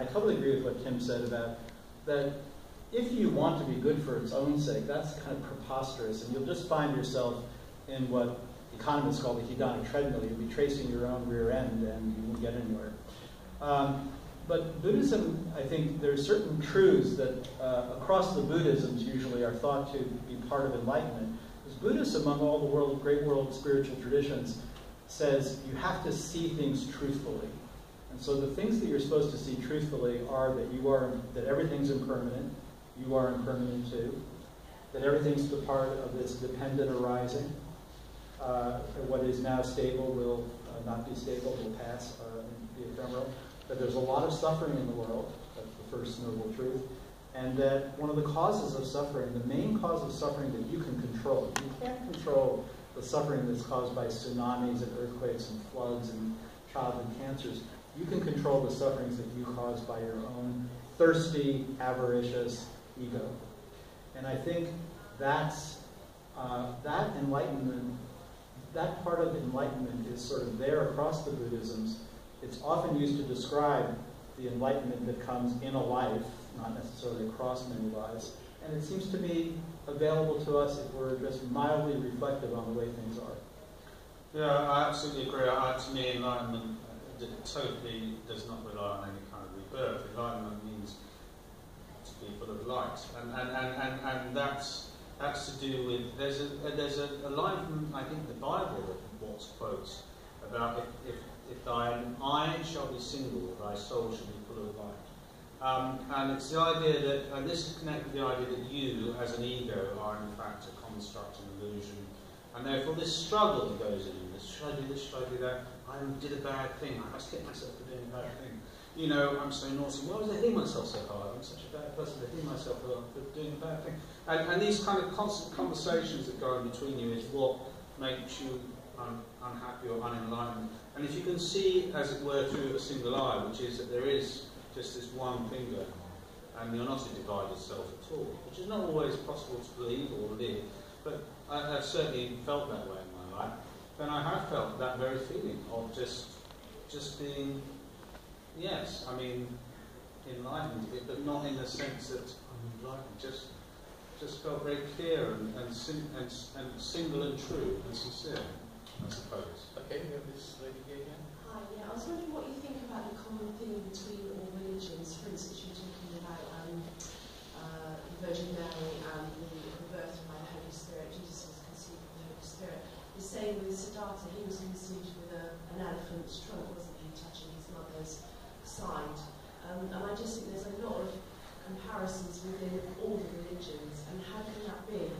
I totally agree with what Tim said about that. If you want to be good for its own sake, that's kind of preposterous, and you'll just find yourself in what economists call the hedonic treadmill. You'll be tracing your own rear end, and you won't get anywhere. But Buddhism, I think there's certain truths that across the Buddhisms usually are thought to be part of enlightenment. Because Buddhism, among all the great world spiritual traditions, says you have to see things truthfully. And so the things that you're supposed to see truthfully are that everything's impermanent, you are impermanent too, that everything's the part of this dependent arising. What is now stable will not be stable, will pass, be ephemeral. That there's a lot of suffering in the world, that's the first noble truth, and that one of the causes of suffering, the main cause of suffering that you can control, you can't control the suffering that's caused by tsunamis and earthquakes and floods and childhood cancers. You can control the sufferings that you cause by your own thirsty, avaricious ego. And I think that's that enlightenment, that part of enlightenment is sort of there across the Buddhisms. It's often used to describe the enlightenment that comes in a life, not necessarily across many lives. And it seems to be available to us if we're just mildly reflective on the way things are. Yeah, I absolutely agree. To me, enlightenment totally does not rely on any kind of rebirth. Enlightenment means to be full of light, and that's to do with there's a line from I think the Bible that Watts quotes about if thine eye shall be single, thy soul shall be full of light. And it's the idea that, and this is connected with the idea that you, as an ego, are in fact a construct, an illusion. And therefore this struggle that goes in this, should I do this, should I do that? I did a bad thing, I must get myself for doing a bad thing. You know, I'm so naughty, why was I hitting myself so hard? I'm such a bad person to hit myself for doing a bad thing. And these kind of constant conversations that go in between you is what makes you unhappy or unenlightened. And if you can see, as it were, through a single eye, which is that there is just this one finger, and you're not a divided self at all, which is not always possible to believe or live, but I've certainly felt that way in my life, then I have felt that very feeling of just being, yes, I mean, enlightened, but not in the sense that I'm enlightened, just felt very clear and single and true and sincere, I suppose. Okay, we have this lady here again. Hi, yeah, I was wondering what you think about the common theme between all religions. For instance, you're talking about the Virgin Mary and the birth by the Holy Spirit. Jesus was conceived by the Holy Spirit. The same with Siddhartha, he was conceived with an elephant's trunk, wasn't he, touching his mother's side. And I just think there's a lot of comparisons within all the religions. And how can that be?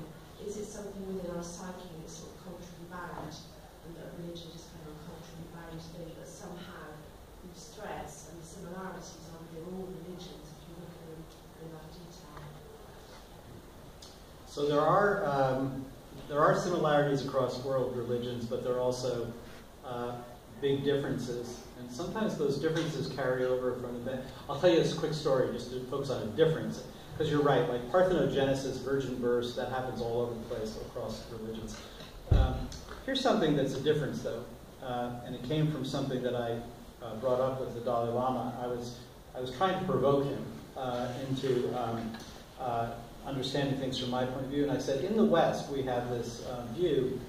Is it something within our psyche that's sort of culturally bound? And that religion is kind of a culturally bound thing, but somehow the threads and the similarities are within all religions if you look at them in that detail. So there are similarities across world religions, but there are also big differences, and sometimes those differences carry over from the. I'll tell you this quick story just to focus on a difference, because you're right. Like parthenogenesis, virgin birth, that happens all over the place across religions. Here's something that's a difference, though, and it came from something that I brought up with the Dalai Lama. I was trying to provoke him into understanding things from my point of view, and I said, in the West, we have this view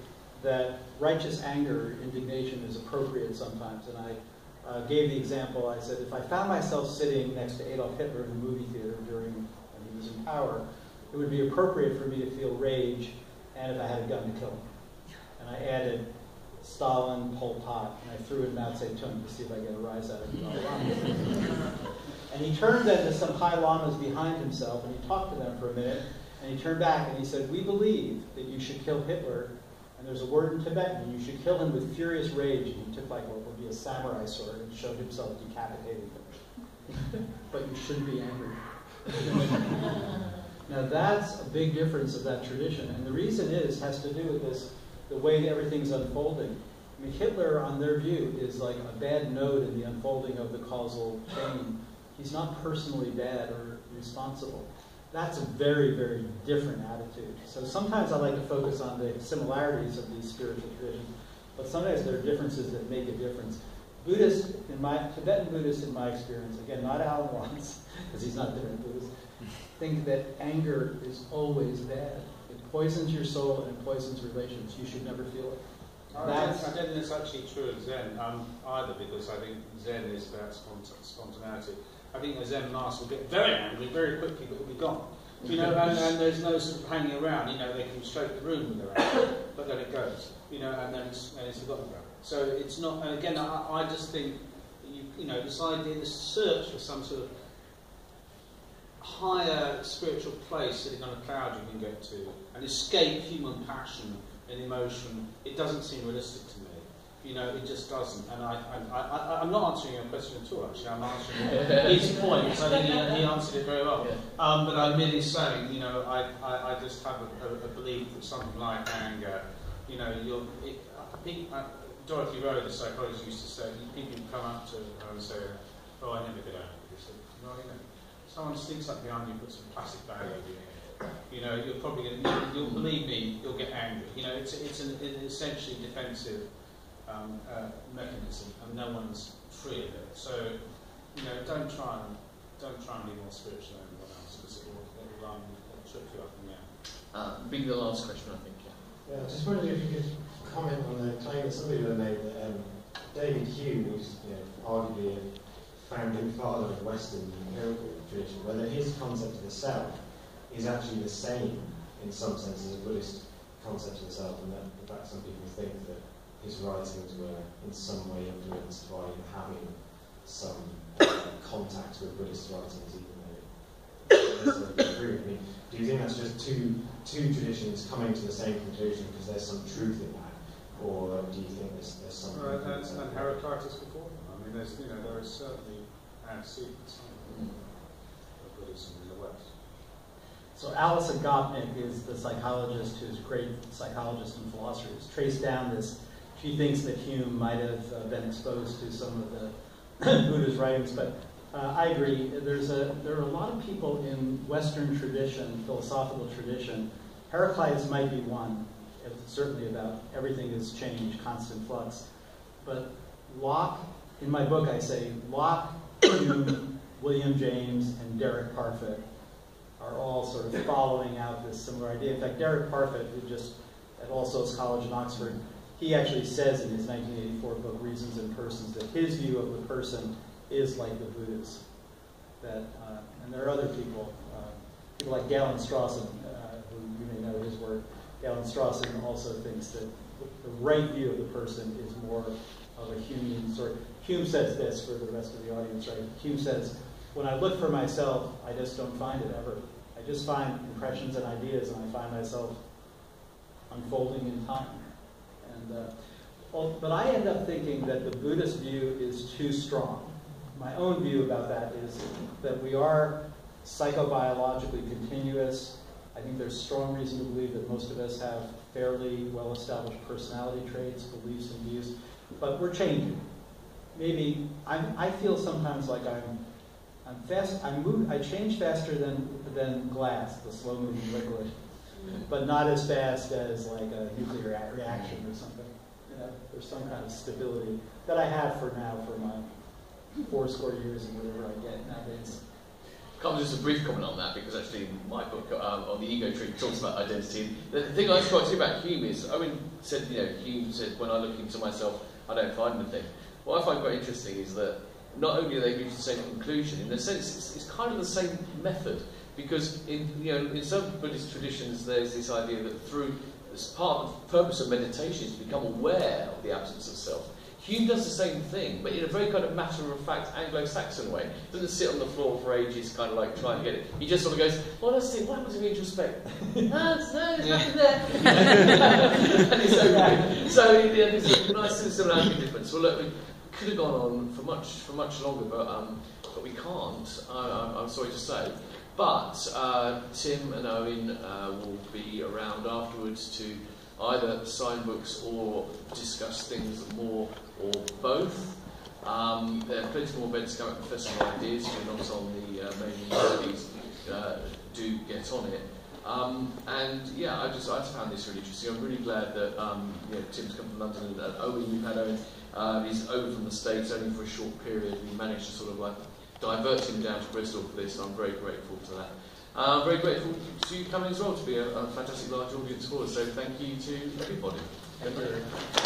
that righteous anger, indignation, is appropriate sometimes, and I gave the example. I said, if I found myself sitting next to Adolf Hitler in a movie theater when he was in power, it would be appropriate for me to feel rage, and if I had a gun to kill him. And I added Stalin, Pol Pot, and I threw in Mao Zedong to see if I get a rise out of the Dalai Lama. And he turned then to some high lamas behind himself, and he talked to them for a minute, and he turned back and he said, we believe that you should kill Hitler, and there's a word in Tibetan, you should kill him with furious rage, and he took like what would be a samurai sword and showed himself decapitating them. But you shouldn't be angry. Now that's a big difference of that tradition, and the reason has to do with this, the way that everything's unfolding. I mean, Hitler, on their view, is like a bad node in the unfolding of the causal chain. He's not personally bad or responsible. That's a very, very different attitude. So sometimes I like to focus on the similarities of these spiritual traditions, but sometimes there are differences that make a difference. Tibetan Buddhists, in my experience, again, not Alan Watts, because he's not Tibetan Buddhist, think that anger is always bad. It poisons your soul and it poisons relations. You should never feel it. I don't think it's actually true of Zen either, because I think Zen is about spontaneity. I think a Zen master will get very angry very quickly, but it'll be gone. You know, and there's no sort of hanging around. You know, they can shake the room with their anger, but then it goes. You know, and then it's forgotten about. So it's not. And again, I just think, you know, this idea, this search for some sort of higher spiritual place sitting on a cloud you can get to and escape human passion and emotion, it doesn't seem realistic to me. You know, it just doesn't. And I'm not answering your question at all, actually. I'm answering his point. I think he answered it very well. Yeah. But I'm merely saying, you know, I just have a belief that something like anger, you know, I think Dorothy Rowe, the psychologist, used to say, people come up to her and say, oh, I never get angry. She said, no, you know, someone sneaks up behind you, puts some plastic bag over your head. You know, you're probably going to, you'll believe me, you'll get angry. You know, it's an essentially defensive mechanism, and no one's free of it. So, you know, don't try and be more spiritual than anyone else, because it'll trip you up in the end. Being the last question, I think. Yeah, I just wondered if you could comment on the claim that somebody made that David Hume, who's arguably a founding father of Western empirical tradition, whether his concept of the self is actually the same in some sense as a Buddhist concept of the self, and that in fact some people think that his writings were in some way influenced by having some contact with Buddhist writings, even though that's true. I mean, do you think that's just two traditions coming to the same conclusion because there's some truth in that, or do you think there's something? Right, and Heraclitus before them. I mean, there is certainly antecedents of Buddhism in the West. So Alison Gopnik is the psychologist who's a great psychologist and philosopher who's traced down this. She thinks that Hume might have been exposed to some of the Buddha's writings, but I agree. There are a lot of people in Western tradition, philosophical tradition. Heraclitus might be one. It's certainly about everything is change, constant flux. But Locke, in my book I say, Locke, Hume, William James, and Derek Parfit are all sort of following out this similar idea. In fact, Derek Parfit, who just at All Souls College in Oxford, he actually says in his 1984 book, Reasons and Persons, that his view of the person is like the Buddha's. That, and there are other people, people like Galen Strawson, who you may know his work. Galen Strawson also thinks that the right view of the person is more of a Humean sort. Hume says this for the rest of the audience, right? Hume says, when I look for myself, I just don't find it ever. I just find impressions and ideas, and I find myself unfolding in time. And but I end up thinking that the Buddhist view is too strong. My own view about that is that we are psychobiologically continuous. I think there's strong reason to believe that most of us have fairly well-established personality traits, beliefs, and views, but we're changing. Maybe I feel sometimes like I'm fast. I change faster than glass, the slow-moving liquid, but not as fast as like a nuclear reaction or something. You know, there's some kind of stability that I have for my 40 years and whatever I get nowadays. Just a brief comment on that, because actually in my book on the ego tree talks about identity. The thing I quite see about Hume is, Owen said, Hume said, when I look into myself, I don't find anything. What I find quite interesting is that not only do they reach the same conclusion, in a sense it's kind of the same method, because in some Buddhist traditions there's this idea that through, as part of the purpose of meditation is to become aware of the absence of self. Hume does the same thing, but in a very kind of matter-of-fact Anglo-Saxon way. He doesn't sit on the floor for ages, kind of like trying to get it. He just sort of goes, well, let's see, what happens if we introspect? No, there's nothing there. And it's okay. So there's a nice similarity difference. Well, look, we could have gone on for much longer, but we can't, I'm sorry to say. But Tim and Owen will be around afterwards to either sign books or discuss things more, or both. There are plenty more events coming up, Festival Ideas. If you're not on the mailing list, do get on it. And yeah, I just found this really interesting. I'm really glad that Tim's come from London, and Owen, you've had Owen He's over from the States only for a short period. We managed to sort of like divert him down to Bristol for this, so I'm very grateful for that. I'm very grateful to you coming as well, to be a fantastic large audience for us, so thank you to everybody. Thank you.